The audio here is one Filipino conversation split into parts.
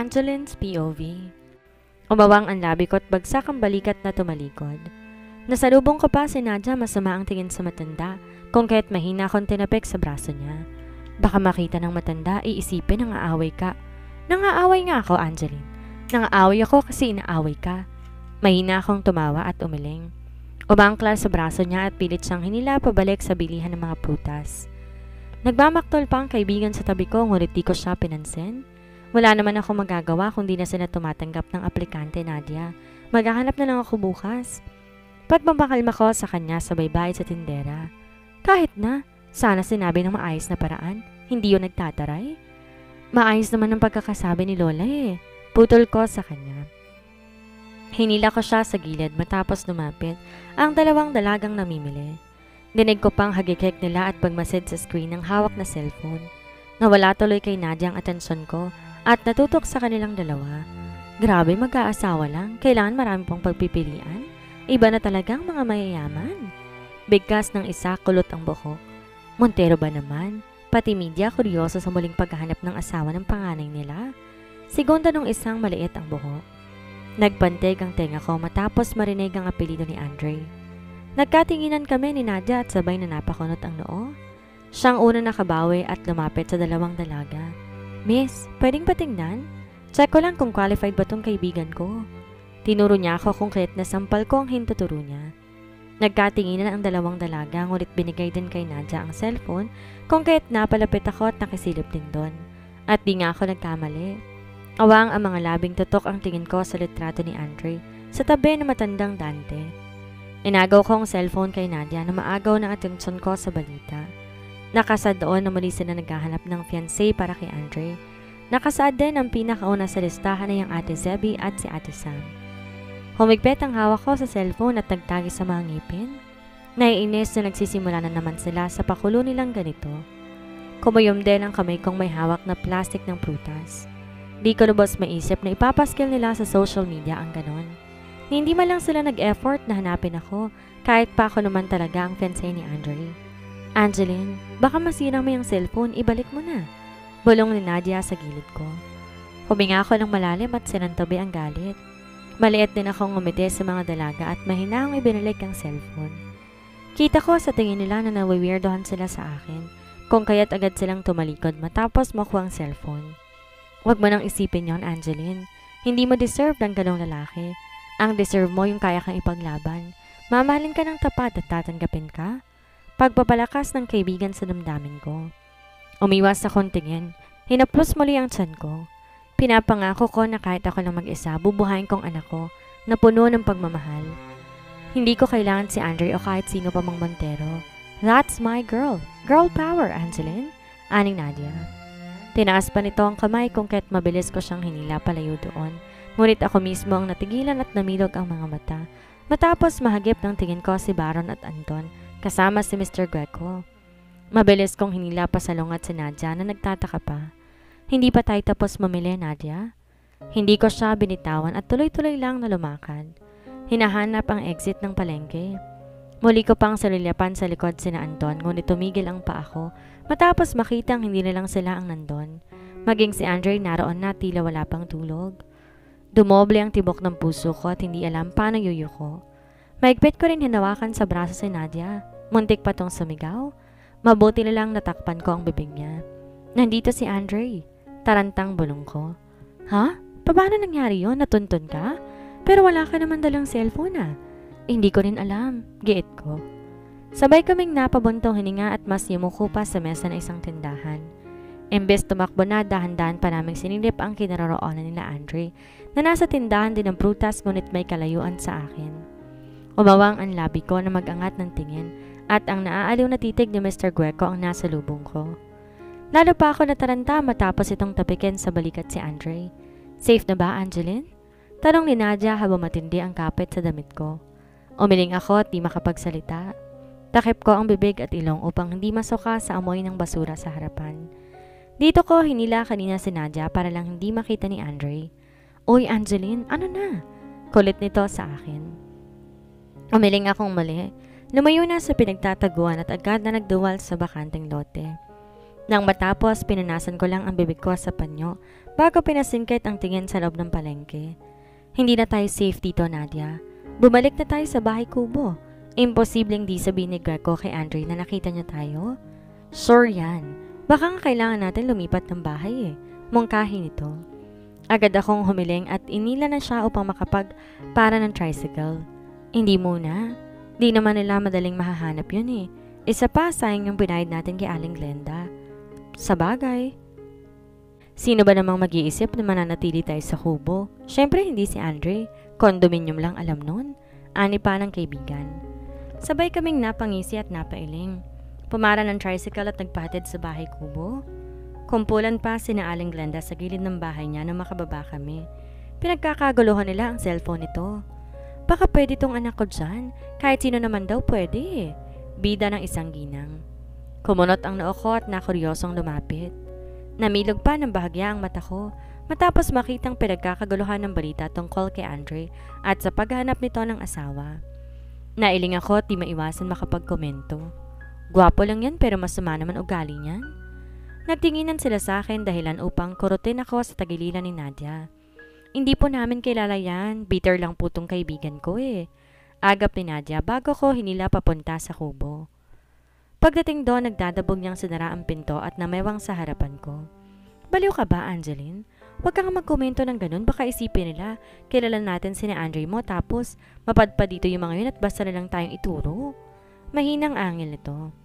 Angeline's POV. Umawang ang labi ko at bagsak ang balikat na tumalikod. Nasalubong ko pa si Nadia, masama ang tingin sa matanda, kung kaya't mahina akong tinapik sa braso niya. Baka makita ng matanda, iisipin nang aaway ka. Nang-aaway nga ako, Angeline. Nang-aaway ako kasi inaaway ka. Mahina akong tumawa at umiling. Umangkla sa braso niya at pilit siyang hinila pabalik sa bilihan ng mga prutas. Nagmamaktol pa ang kaibigan sa tabi ko, ngunit di ko siya pinansin. Wala naman ako magagawa kung di na sila tumatanggap ng aplikante, Nadia. Maghahanap na lang ako bukas. Pagmabakalma ko sa kanya sabay bayad sa tindera. Kahit na, sana sinabi ng maayos na paraan, hindi yun nagtataray. Maayos naman ang pagkakasabi ni Lola eh. Putol ko sa kanya. Hinila ko siya sa gilid matapos lumapit ang dalawang dalagang namimili. Dinig ko pang hagikik nila at pagmasid sa screen ng hawak na cellphone. Nawala tuloy kay Nadia ang atensyon ko at natutok sa kanilang dalawa. Grabe, mag-aasawa lang. Kailangan marami pong pagpipilian. Iba na talagang mga mayayaman. Bigkas ng isa, kulot ang buhok. Montero ba naman? Pati media kuryoso sa muling paghahanap ng asawa ng panganay nila. Segunda nung isang maliit ang buhok. Nagpantig ang tenga ko matapos marinig ang apelido ni Andre. Nagkatinginan kami ni Nadia at sabay na napakunot ang noo. Siyang una nakabawi at lumapit sa dalawang dalaga. Miss, pwedeng patingnan? Check ko lang kung qualified ba tong kaibigan ko. Tinuro niya ako kung kaya't nasampal ko ang hintuturo niya. Nagkatinginan ang dalawang dalaga, ngunit binigay din kay Nadia ang cellphone kung kaya't napalapit ako at nakisilip din doon. At di nga ako nagkamali. Awang ang mga labing tutok ang tingin ko sa litrato ni Andre sa tabi ng matandang Dante. Inagaw ko ang cellphone kay Nadia na maagaw ng atensyon ko sa balita. Nakasaad doon na muli sila naghahanap ng fiancé para kay Andre. Nakasaad din ang pinakauna sa listahan na yung Ate Zebby at si Ate Sam. Humigpit ang hawak ko sa cellphone at nagtagi sa mga ngipin. Naiinis na nagsisimula na naman sila sa pakulo nilang ganito. Kumuyom din ang kamay kong may hawak na plastic ng prutas. Di ko lubos maisip na ipapaskil nila sa social media ang ganon. Hindi man lang sila nag-effort na hanapin ako kahit pa ako naman talaga ang fiancé ni Andre. Angeline, baka masira mo yung cellphone, ibalik mo na. Bulong ni Nadia sa gilid ko. Huminga ako ng malalim at sinantabi ang galit. Maliit din akong ngumiti sa mga dalaga at mahina akong ibinalik ang cellphone. Kita ko sa tingin nila na nawiwirdohan sila sa akin, kung kaya't agad silang tumalikod matapos makuha ang cellphone. Huwag mo nang isipin yon, Angeline. Hindi mo deserve ng ganong lalaki. Ang deserve mo yung kaya kang ipaglaban. Mamahalin ka ng tapat at tatanggapin ka. Pagpapalakas ng kaibigan sa damdamin ko. Umiwas sa kontingin. Hinaplos muli ang tiyan ko. Pinapangako ko na kahit ako lang mag-isa, bubuhayin kong anak ko na puno ng pagmamahal. Hindi ko kailangan si Andre o kahit sino pa mang Montero. That's my girl. Girl power, Angeline. Aning Nadia. Tinaas pa nito ang kamay kung kaya't mabilis ko siyang hinila palayo doon. Ngunit ako mismo ang natigilan at namilog ang mga mata. Matapos mahagip ng tingin ko si Baron at Anton kasama si Mr. Greco. Mabilis kong hinila pa sa lungat si Nadia na nagtataka pa. Hindi pa tayo tapos mamili, Nadia? Hindi ko siya binitawan at tuloy-tuloy lang na lumakad. Hinahanap ang exit ng palengke. Muli ko pang salilyapan sa likod sina Anton, ngunit tumigil ang paa ko matapos makitang hindi na lang sila ang nandun. Maging si Andre naroon na tila wala pang tulog. Dumoble ang tibok ng puso ko at hindi alam paano yuyuko. Maigpit ko rin hinawakan sa braso si Nadia. Muntik pa tong sumigaw. Mabuti na lang natakpan ko ang bibig niya. Nandito si Andre. Tarantang bulong ko. Ha? Paano nangyari yon? Natuntun ka? Pero wala ka naman dalang cellphone ah. Hindi ko rin alam. Giit ko. Sabay kaming napabuntong hininga at mas yumuko pa sa mesa ng isang tindahan. Imbes tumakbo na, dahan-dahan pa naming sinilip ang kinaroroonan nila Andre na nasa tindahan din ng prutas ngunit may kalayuan sa akin. Umawang ang labi ko na mag-angat ng tingin at ang naaaliw na titig ni Mr. Greco ang nasa lubong ko. Lalo pa ako nataranta matapos itong tapikin sa balikat si Andre. Safe na ba, Angeline? Tanong ni Nadia habang matindi ang kapit sa damit ko. Umiling ako at di makapagsalita. Takip ko ang bibig at ilong upang hindi masuka sa amoy ng basura sa harapan. Dito ko hinila kanina si Nadia para lang hindi makita ni Andre. Uy, Angeline, ano na? Kulit nito sa akin. Umiling akong mali. Lumayo na sa pinagtataguan at agad na nagduwal sa bakanteng lote. Nang matapos, pinunasan ko lang ang bibig ko sa panyo bago pinasingkit ang tingin sa loob ng palengke. Hindi na tayo safe dito, Nadia. Bumalik na tayo sa bahay kubo. Imposibleng di sabihin ni Greco kay Andre na nakita niya tayo. Sure yan. Baka nga kailangan natin lumipat ng bahay Mungkahin ito. Agad akong humiling at inila na siya upang makapagpara ng tricycle. Hindi muna. Di naman nila madaling mahahanap yun Isa pa, sayang yung binayad natin kay Aling Glenda. Sa bagay. Sino ba namang mag-iisip na mananatili tayo sa kubo? Siyempre hindi si Andre. Condominium lang alam nun. Ani pa ng kaibigan. Sabay kaming napangisi at napailing. Pumara ng tricycle at nagpahatid sa bahay kubo. Kumpulan pa sina Aling Glenda sa gilid ng bahay niya nang makababa kami. Pinagkakaguluhan nila ang cellphone nito. Baka pwede tong anak ko dyan. Kahit sino naman daw pwede Bida ng isang ginang. Kumunot ang noo ko at nakuryosong lumapit. Namilog pa ng bahagya ang mata ko matapos makitang pinagkakaguluhan ng balita tungkol kay Andre at sa paghahanap nito ng asawa. Nailing ako at di maiwasan makapagkomento. Gwapo lang yan pero masama naman ugali niyan. Nagtinginan sila sa akin dahilan upang kurutin ako sa tagiliran ni Nadia. Hindi po namin kilala yan, bitter lang po tong kaibigan ko Agap ni Nadia bago ko hinila papunta sa kubo. Pagdating doon, nagdadabog niyang sinara ang pinto at namewang sa harapan ko. Baliw ka ba, Angeline? Huwag kang magkomento ng ganun, baka isipin nila, kilala natin si Andre mo tapos mapadpad dito yung mga yun at basta na lang tayong ituro. Mahinang angil nito.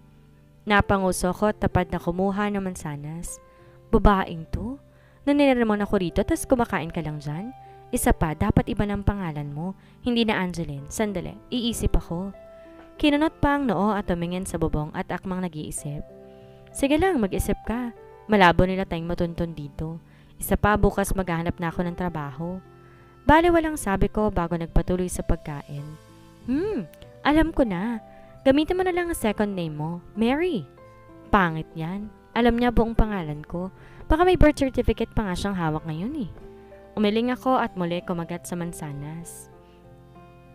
Napanguso ko at tapad na kumuha ng mansanas. Babaeng to? Naniniramon ako rito tas kumakain ka lang dyan? Isa pa, dapat iba ng pangalan mo, hindi na Angeline. Sandali, iisip ako. Kinunot pa ang noo at tumingin sa bubong at akmang nag-iisip. Sige lang, mag-isip ka. Malabo nila tayong matuntun dito. Isa pa, bukas maghahanap na ako ng trabaho. Bale walang sabi ko bago nagpatuloy sa pagkain. Alam ko na. Gamitin mo na lang ang second name mo, Mary. Pangit yan. Alam niya buong pangalan ko. Baka may birth certificate pa nga siyang hawak ngayon Umiling ako at muli kumagat sa mansanas.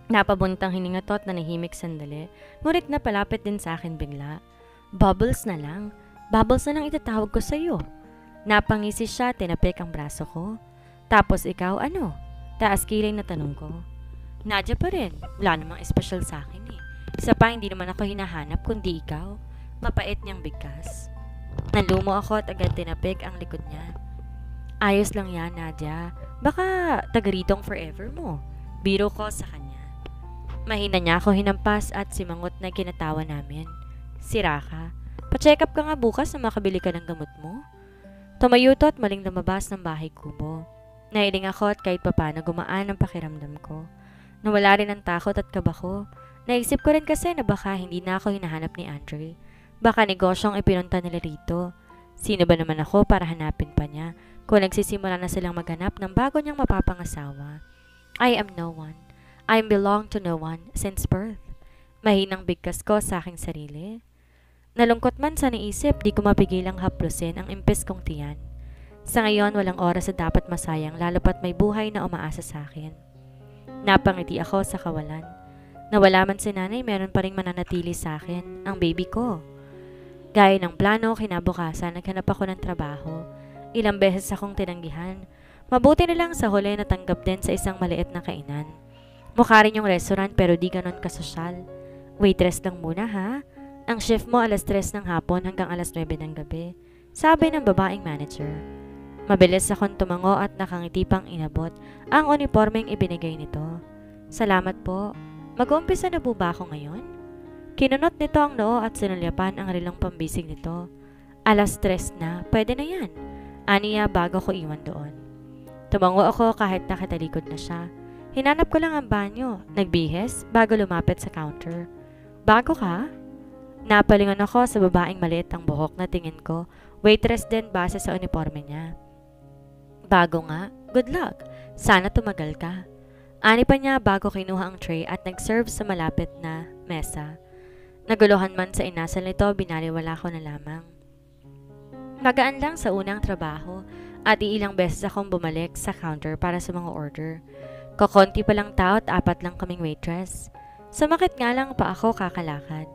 Napabuntang hininga to at nanahimik sandali, ngunit napalapit din sa akin bigla. Bubbles na lang. Bubbles na lang itatawag ko sa'yo. Napangisi siya, tinapik ang braso ko. Tapos ikaw, ano? Taas kilay na tanong ko. Nadia pa rin. Wala namang espesyal sa akin Isa pa, hindi naman ako hinahanap kundi ikaw. Mapait niyang bigkas. Nalumo ako at agad tinapik ang likod niya. Ayos lang yan, Nadia. Baka tagaritong forever mo. Biro ko sa kanya. Mahina niya ako hinampas at simangot na kinatawa namin. Sira ka. Pa-check up ka nga bukas na makabili ka ng gamot mo. Tumayo to at maling lumabas ng bahay kubo. Nailing ako at kahit papano gumaan ang pakiramdam ko. Nawala rin ang takot at kaba ko. Naisip ko rin kasi na baka hindi na ako hinahanap ni Andre. Baka negosyong ipinunta nila rito. Sino ba naman ako para hanapin pa niya kung nagsisimula na silang maghanap ng bago niyang mapapangasawa? I am no one. I belong to no one since birth. Mahinang bigkas ko sa aking sarili. Nalungkot man sa naisip, di ko mapigilang haplusin ang impis kong tiyan. Sa ngayon, walang oras na dapat masayang lalo pat may buhay na umaasa sa akin. Napangiti ako sa kawalan. Nawala man si nanay, meron pa rin mananatili sa akin, ang baby ko. Gaya ng plano, kinabukasan, naghanap ako ng trabaho. Ilang beses akong tinanggihan. Mabuti na lang sa huli natanggap din sa isang maliit na kainan. Mukha rin yung restaurant pero di ganon kasosyal. Waitress lang muna ha. Ang shift mo alas 3 ng hapon hanggang alas 9 ng gabi. Sabi ng babaeng manager. Mabilis akong tumango at nakangiti pang inabot ang uniformeng ibinigay nito. Salamat po. Mag-uumpisa na po ba ako ngayon? Kinunot nito ang noo at sinulyapan ang relong pambisig nito. Alas 3 na, pwede na yan. Aniya bago ko iwan doon. Tumango ako kahit nakatalikod na siya. Hinanap ko lang ang banyo, nagbihes bago lumapit sa counter. Bago ka? Napalingon ako sa babaeng maliit ang buhok na tingin ko, waitress din base sa uniforme niya. Bago nga, good luck. Sana tumagal ka. Ani pa niya bago kinuha ang tray at nag-serve sa malapit na mesa. Naguluhan man sa inasal nito, binaliwala ko na lamang. Magaan lang sa unang trabaho at iilang beses akong bumalik sa counter para sa mga order. Kokonti pa lang tao at 4 lang kaming waitress. Sumakit nga lang pa ako kakalakad.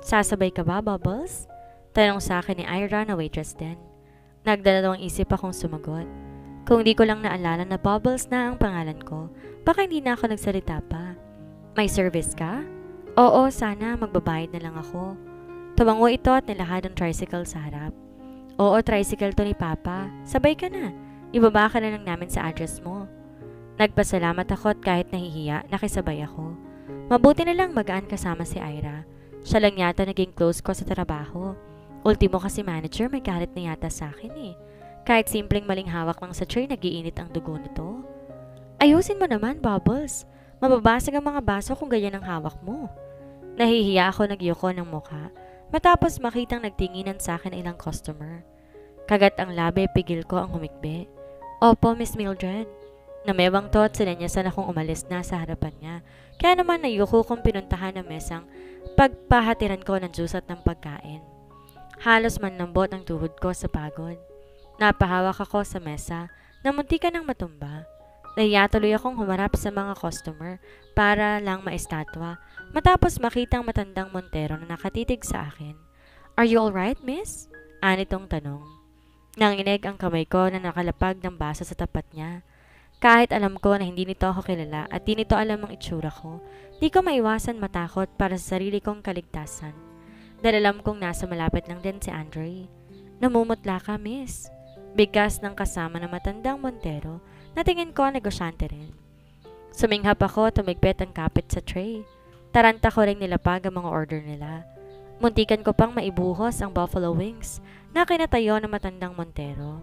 Sasabay ka ba, Bubbles? Tanong sa akin ni Ira na waitress din. Nagdalawang isip akong sumagot. Kung di ko lang naalala na Bubbles na ang pangalan ko, baka hindi na ako nagsalita pa. May service ka? Oo, sana magbabayad na lang ako. Tumango ito at nilahad ang tricycle sa harap. Oo, tricycle to ni Papa. Sabay ka na. Ibaba ka na lang namin sa address mo. Nagpasalamat ako at kahit nahihiya, nakisabay ako. Mabuti na lang magaan kasama si Ira. Siya lang yata naging close ko sa trabaho. Ultimo kasi manager, may galit na yata sa akin eh. Kahit simpleng maling hawak lang sa tray, nagiinit ang dugo nito. Ayusin mo naman, Bubbles. Mababasag ang mga baso kung ganyan ang hawak mo. Nahihiya ako, nagyuko ng mukha. Matapos makitang nagtinginan sa akin ilang customer. Kagat ang labi, pigil ko ang humikbi. Opo, Miss Mildred. Namewang to at sinanyasan akong umalis na sa harapan niya. Kaya naman nayuko kong pinuntahan ng mesang pagpahatiran ko ng juice at ng pagkain. Halos manlambot ang tuhod ko sa pagod. Napahawak ako sa mesa na muntikan ng matumba. Nahiya tuloy akong humarap sa mga customer para lang maistatwa matapos makitang matandang Montero na nakatitig sa akin. Are you alright, miss? Anitong tanong. Nanginig ang kamay ko na nakalapag ng baso sa tapat niya. Kahit alam ko na hindi nito ako kilala at di nito alam ang itsura ko, di ko maiwasan matakot para sa sarili kong kaligtasan. Dahil alam kong nasa malapit lang din si Andre. Namumutla ka, miss. Bigkas ng kasama na matandang Montero na tingin ko negosyante rin. Suminghap ako, tumigpit ang kapit sa tray. Taranta ko rin nilapag ang mga order nila. Muntikan ko pang maibuhos ang buffalo wings na kinatayo ng matandang Montero.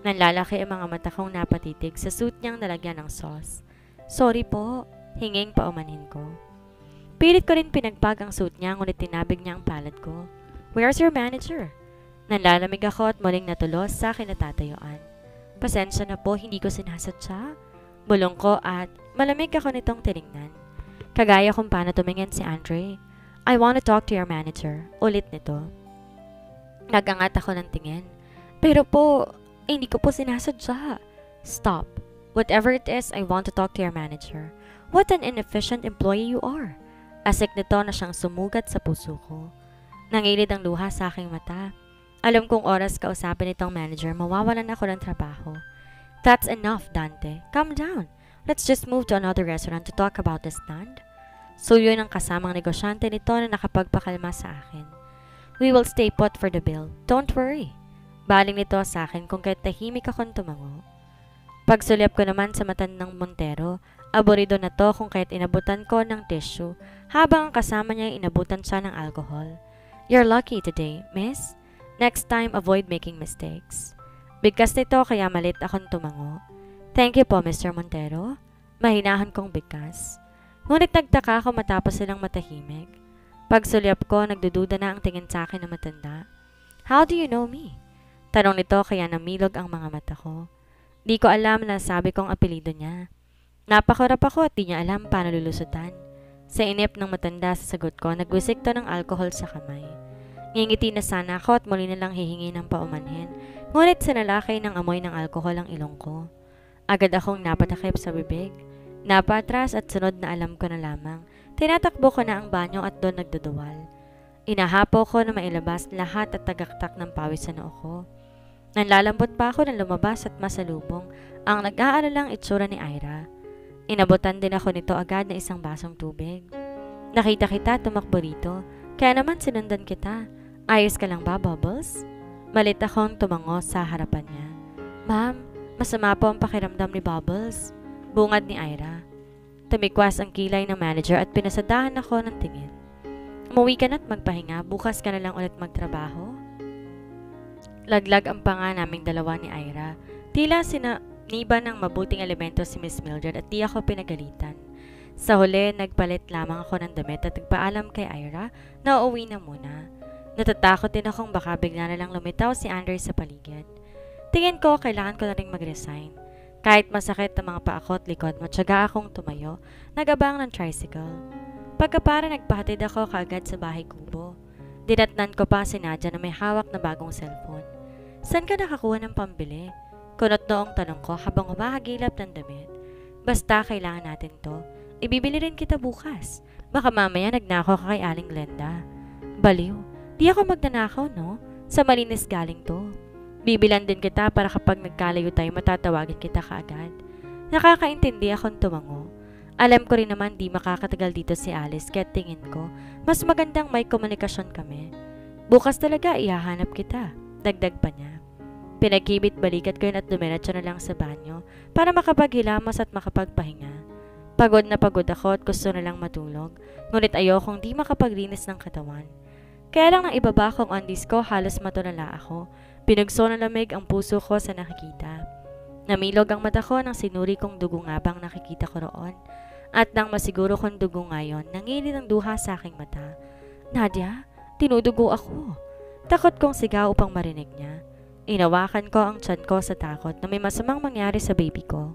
Nanlalaki ang mga mata kong napatitig sa suit niyang nalagyan ng sauce. Sorry po, hinging paumanhin ko. Pilit ko rin pinagpag ang suit niya ngunit tinabig niya ang palad ko. Where's your manager? Nanlalamig ako at muling natulos sa kinatatayuan. Pasensya na po, hindi ko sinasadya. Bulong ko at malamig ako nitong tinignan. Kagaya kung paano tumingin si Andre. I want to talk to your manager. Ulit nito. Nagangat ako ng tingin. Pero po, hindi ko po sinasadya. Stop. Whatever it is, I want to talk to your manager. What an inefficient employee you are. Asik nito na siyang sumugat sa puso ko. Nangilid ang luha sa aking mata. Alam kong oras kausapin itong manager, mawawalan ako ng trabaho. That's enough, Dante. Calm down. Let's just move to another restaurant to talk about the stand. Suyo ng kasamang negosyante nito na nakapagpakalma sa akin. We will stay put for the bill. Don't worry. Baling nito sa akin kung kahit tahimik akong tumango. Pagsulyap ko naman sa matandang Montero, aborido na to kung kahit inabutan ko ng tissue habang ang kasama niya inabutan siya ng alcohol. You're lucky today, miss. Next time, avoid making mistakes. Bigkas nito kaya malit akong tumango. Thank you po, Mr. Montero. Mahinahan kong bigkas. Ngunit nagtaka ako matapos silang matahimik. Pagsulyap ko, nagdududa na ang tingin sa akin na matanda. How do you know me? Tanong nito kaya namilog ang mga mata ko. Di ko alam na sabi kong apelido niya. Napakurap ako at di niya alam paano lulusutan. Sa inip ng matanda sa sagot ko, nagwisik to ng alcohol sa kamay. Ngingiti na sana ako at muli na lang hihingi ng paumanhin, ngunit sinalakay ng amoy ng alkohol ang ilong ko. Agad akong napatakip sa bibig. Napatras at sunod na alam ko na lamang, tinatakbo ko na ang banyo at doon nagduduwal. Inahapo ko na mailabas lahat at tagaktak ng pawis sa noo ko. Nanlalambot pa ako ng lumabas at masalubong ang nag-aalalang itsura ni Ira. Inabutan din ako nito agad na isang basong tubig. Nakita kita, tumakbo rito, kaya naman sinundan kita. Ayos ka lang ba, Bubbles? Malit akong tumango sa harapan niya. Ma'am, masama po ang pakiramdam ni Bubbles. Bungad ni Ira. Tumikwas ang kilay ng manager at pinasadahan ako ng tingin. Umuwi ka na't magpahinga, bukas ka na lang ulit magtrabaho. Laglag ang panga naming dalawa ni Ira. Tila sinaniba ng mabuting elemento si Miss Mildred at di ako pinagalitan. Sa huli, nagpalit lamang ako ng damit at nagpaalam kay Ira na uuwi na muna. Natatakot din akong baka bigla na lang lumitaw si Andre sa paligid. Tingin ko, kailangan ko na rin mag-resign. Kahit masakit ang mga paa ko at likod, matyaga akong tumayo, nagabang ng tricycle. Pagkapara nagpahatid ako kaagad sa bahay kubo. Dinatnan ko pa si Nadia na may hawak na bagong cellphone. Saan ka nakakuha ng pambili? Kunot noong tanong ko habang humahagilap ng damit. Basta kailangan natin to. Ibibili rin kita bukas. Baka mamaya nagnakaw ka kay Aling Glenda. Baliw. Di ako magnanakaw, no? Sa malinis galing to. Bibilan din kita para kapag nagkalayo tayo matatawagin kita kaagad. Nakakaintindi akong tumango. Alam ko rin naman di makakatagal dito si Alice kaya tingin ko mas magandang may komunikasyon kami. Bukas talaga ihahanap kita, dagdag pa niya. Pinagkibit balikat ko yun at dumiretso na lang sa banyo para makapaghilamos at makapagpahinga. Pagod na pagod ako at gusto na lang matulog, ngunit ayokong di makapaglinis ng katawan. Kaya lang nang ibaba kong undies ko halos matulala ako. Pinugso na lamig ang puso ko sa nakikita. Namilog ang mata ko nang sinuri kong dugo nga bang nakikita ko roon. At nang masiguro kong dugo ngayon, nangilid ang duha sa aking mata. Nadia, tinudugo ako. Takot kong sigaw upang marinig niya. Inawakan ko ang tiyan ko sa takot na may masamang mangyari sa baby ko.